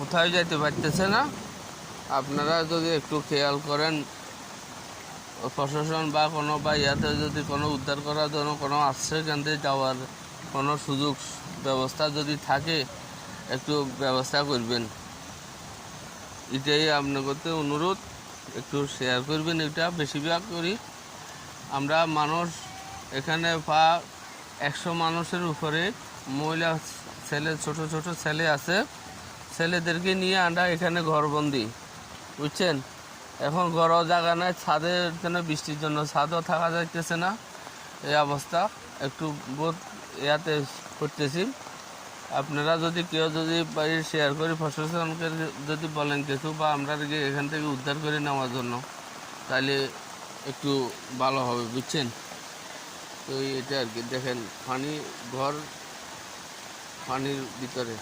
কোথায় যাইতে পারতেছে না। আপনারা যদি একটু খেয়াল করেন, প্রশাসন বা কোনো বা ইয়াতে যদি কোনো উদ্ধার করার জন্য কোনো আশ্রয় কেন্দ্রে যাওয়ার কোনো সুযোগ ব্যবস্থা যদি থাকে, একটু ব্যবস্থা করবেন। এটাই আপনাকে অনুরোধ, একটু শেয়ার করবেন। এটা বেশিরভাগ করি আমরা মানুষ এখানে 100 মানুষের উপরে মহিলা ছেলে, ছোট ছোট ছেলে আছে। ছেলেদেরকে নিয়ে আমরা এখানে ঘরবন্দি, বুঝছেন। এখন ঘরও জায়গা নাই, ছাদের জন্য বৃষ্টির জন্য ছাদও থাকা যাইতেছে না। এই অবস্থা একটু বোধ ইয়াতে করতেছি। আপনারা যদি কেউ যদি শেয়ার করি, প্রশাসনকে যদি বলেন কিছু বা আমরা এখান থেকে উদ্ধার করে নেওয়ার জন্য, তাহলে একটু ভালো হবে, বুঝছেন। তো এটা আর কি, দেখেন পানি, ঘর পানির ভিতরে।